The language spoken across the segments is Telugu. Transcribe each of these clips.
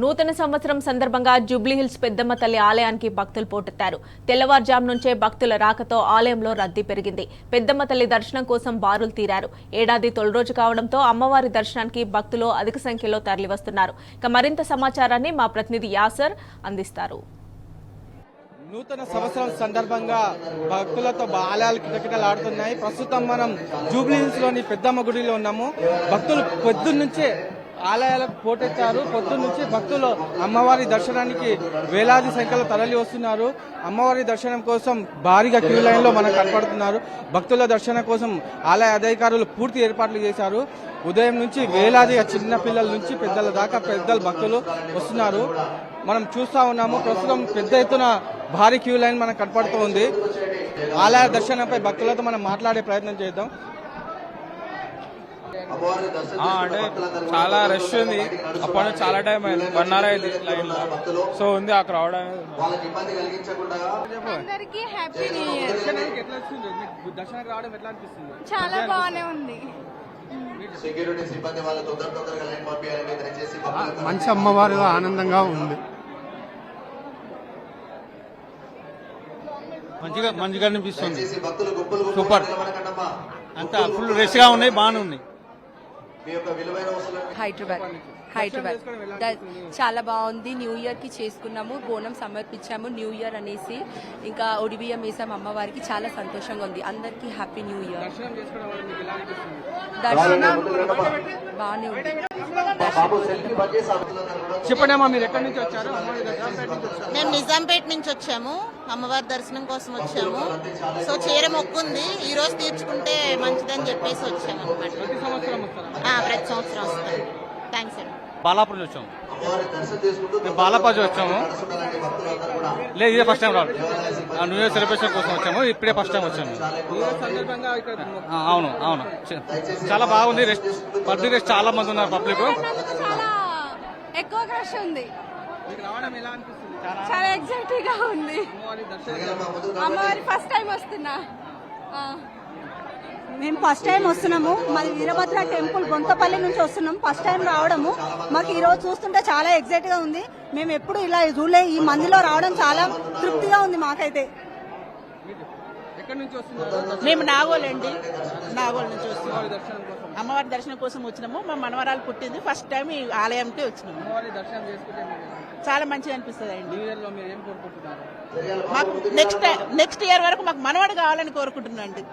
నూతన సంవత్సరం సందర్భంగా జూబ్లీహిల్స్ పెద్దమ్మ తల్లి ఆలయానికి భక్తులు పోటెత్తారు. తెల్లవారుజాము నుంచే భక్తుల రాకతో ఆలయంలో రద్దీ పెరిగింది. పెద్దమ్మ తల్లి దర్శనం కోసం బారులు తీరారు. ఏడాది తొలి రోజు కావడంతో అమ్మవారి దర్శనానికి భక్తులు అధిక సంఖ్యలో తరలివస్తున్నారు. ఇక మరింత సమాచారాన్ని మా ప్రతినిధి యాసర్ అందిస్తారు. నూతన సంవత్సరం సందర్భంగా భక్తులతో ఆలయాలు కిటకిటలాడుతున్నాయి. ప్రస్తుతం మనం జూబ్లీహిల్స్ లోని పెద్దమ్మ గుడిలో ఉన్నాము. భక్తులు పొద్దున్నుంచే ఆలయాలకు పోటెత్తారు. పొద్దున్నుంచి భక్తులు అమ్మవారి దర్శనానికి వేలాది సంఖ్యలో తరలి వస్తున్నారు. అమ్మవారి దర్శనం కోసం భారీగా క్యూ లైన్ లో మనకు కనపడుతున్నారు. భక్తుల దర్శనం కోసం ఆలయ అధికారులు పూర్తి ఏర్పాట్లు చేశారు. ఉదయం నుంచి వేలాదిగా చిన్న పిల్లల నుంచి పెద్దల దాకా పెద్దలు భక్తులు వస్తున్నారు. మనం చూస్తా ఉన్నాము. ప్రస్తుతం పెద్ద ఎత్తున భారీ క్యూ లైన్ మనకు కనపడుతూ ఉంది. ఆలయ దర్శనంపై భక్తులతో మనం మాట్లాడే ప్రయత్నం చేద్దాం. అంటే చాలా రష్ ఉంది. అప్పుడు చాలా టైం అయింది, 1 hour అయింది లైన్ లో. సో ఉంది ఆ క్రౌడ్ అనేది. అందరికీ హ్యాపీ న్యూ ఇయర్. దర్శనానికి రావడం ఎట్లా అనిపిస్తుంది? చాలా బాగానే ఉంది. మంచి అమ్మవారు ఆనందంగా ఉంది. మంచిగా అనిపిస్తుంది. సూపర్. అంతా ఫుల్ రష్ గా ఉన్నాయి, బాగానే ఉన్నాయి. హైదరాబాద్ చాలా బాగుంది. న్యూ ఇయర్ కి చేసుకున్నాము, బోనం సమర్పించాము న్యూ ఇయర్ అనేసి. ఇంకా ఒడిబియ్యం వేసాము అమ్మవారికి. చాలా సంతోషంగా ఉంది. అందరికి హ్యాపీ న్యూ ఇయర్. దర్శనం బాగానే ఉంది. చెప్పండి అమ్మా, మీరు ఎక్కడి నుంచి వచ్చారు? మేము నిజాంపేట నుంచి వచ్చాము. అమ్మవారి దర్శనం కోసం వచ్చాము. సో చీర మొక్కుంది, ఈ రోజు తీర్చుకుంటే మంచిదని చెప్పేసి వచ్చాము అనమాట. ప్రతి సంవత్సరం వస్తాం. థ్యాంక్స్ అండి. బాలాపూర్ నుంచి వచ్చాము. బాలాపూర్ వచ్చాము. లేదు, ఇదే ఫస్ట్ టైం రాదు. న్యూ ఇయర్ సెలబ్రేషన్ కోసం వచ్చాము. ఇప్పుడే ఫస్ట్ టైం వచ్చాము. అవును అవును, చాలా బాగుంది. పబ్లిక్ రెస్ట్ చాలా మంది ఉన్నారు. పబ్లిక్ చాలా ఎక్కువ రష్ ఉంది. చాలా ఎగ్జైటింగ్ గా ఉంది. అమ్మవారి ఫస్ట్ టైం వస్తున్నా. మేము ఫస్ట్ టైం వస్తున్నాము. మాది వీరభద్ర టెంపుల్ గొంతపల్లి నుంచి వస్తున్నాం. ఫస్ట్ టైం రావడము మాకు ఈ రోజు చూస్తుంటే చాలా ఎగ్జైట్ గా ఉంది. మేము ఎప్పుడు ఇలా చూడలే. ఈ మందిలో రావడం చాలా తృప్తిగా ఉంది మాకైతే. మేము నాగోలండి, నాగోల్ నుంచి వస్తున్నాం. అమ్మవారి దర్శనం కోసం వచ్చినాము. మా మనవరాలు పుట్టింది. ఫస్ట్ టైం ఈ ఆలయంకి వచ్చినాము. చాలా మంచిగా అనిపిస్తుంది అండి. మాకు నెక్స్ట్ ఇయర్ వరకు మాకు మనవాడు కావాలని కోరుకుంటున్నాం అండి.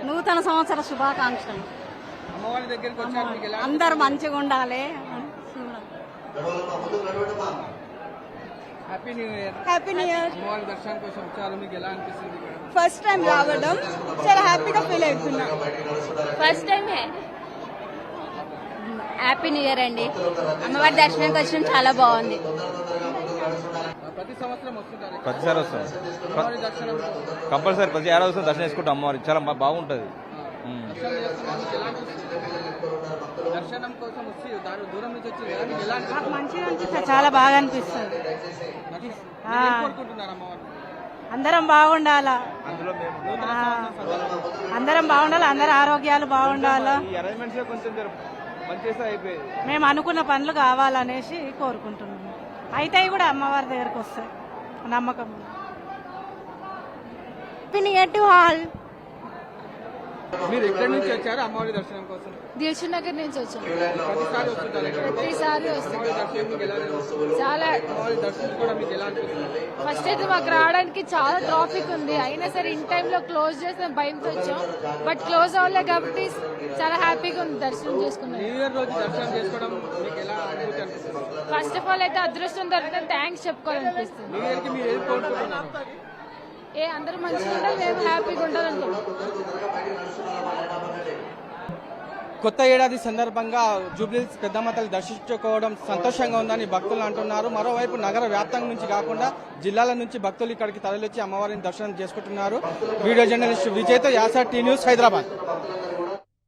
నూతన సంవత్సర శుభాకాంక్షలు. అందరు మంచిగా ఉండాలి. Happy new year. Happy new year. అమ్మవారి దర్శనం కోసం వచ్చారు. మీకు ఎలా అనిపిస్తుంది? ఫస్ట్ టైం రావడం చాలా హ్యాపీగా ఫీల్ అవుతున్నా. First time happy new year అండి. అమ్మవారి దర్శనానికి వచ్చడం చాలా బాగుంది. ప్రతి సంవత్సరం వస్తుంటారు. ప్రతిసారి వస్తాం, కంపల్సరీ ప్రతి ఏడాది వస్తాం. దర్శనం చేసుకుంటాం అమ్మవారి. చాలా బాగుంటది. దర్శనం కోసం వచ్చి దూరం నుంచి వచ్చి మంచిగా అనిపిస్తుంది. చాలా బాగా అనిపిస్తుంది. అందరం బాగుండాలా, అందరి ఆరోగ్యాలు బాగుండాలా. మేము అనుకున్న పనులు కావాలనేసి కోరుకుంటున్నాము. అయితే కూడా అమ్మవారి దగ్గరకు వస్తాయి నమ్మకం. మీరు ఎక్కడి నుంచి వచ్చారు అమ్మవారి దర్శనం కోసం? దిల్షుక్ నగర్ నుంచి వచ్చాం. ప్రతిసారి వస్తుంటారు. ప్రతిసారి వస్తాం. చాలా చాలా ఫస్ట్ అయితే మాకు రావడానికి చాలా ట్రాఫిక్ ఉంది. అయినా సరే ఇన్ టైమ్ లో క్లోజ్ చేసిన భయంతో వచ్చాం. బట్ క్లోజ్ అవ్వలే కాబట్టి చాలా హ్యాపీగా ఉంది దర్శనం చేసుకున్నాం. న్యూ ఇయర్ రోజు దర్శనం చేసుకోవడం మీకు ఎలా అనుభూతి అనిపిస్తుంది? ఫస్ట్ ఆఫ్ ఆల్ అయితే అదృష్టం దొరికితే థ్యాంక్స్ చెప్పుకోవాలనిపిస్తుంది. న్యూ ఇయర్ కి మీరు ఏం కోరుకుంటున్నారు? అందరూ మంచిగా ఉండాలి, మేము హ్యాపీగా ఉండాలనుకుంటున్నాం. కొత్త ఏడాది సందర్భంగా జూబ్లీహిల్స్ పెద్దమ్మ తల్లి దర్శించుకోవడం సంతోషంగా ఉందని భక్తులు అంటున్నారు. మరోవైపు నగర వ్యాప్తంగా నుంచి కాకుండా జిల్లాల నుంచి భక్తులు ఇక్కడికి తరలివచ్చి అమ్మవారిని దర్శనం చేసుకుంటున్నారు. వీడియో జర్నలిస్ట్ విజయ్తో యాసర్ టీ న్యూస్, హైదరాబాద్.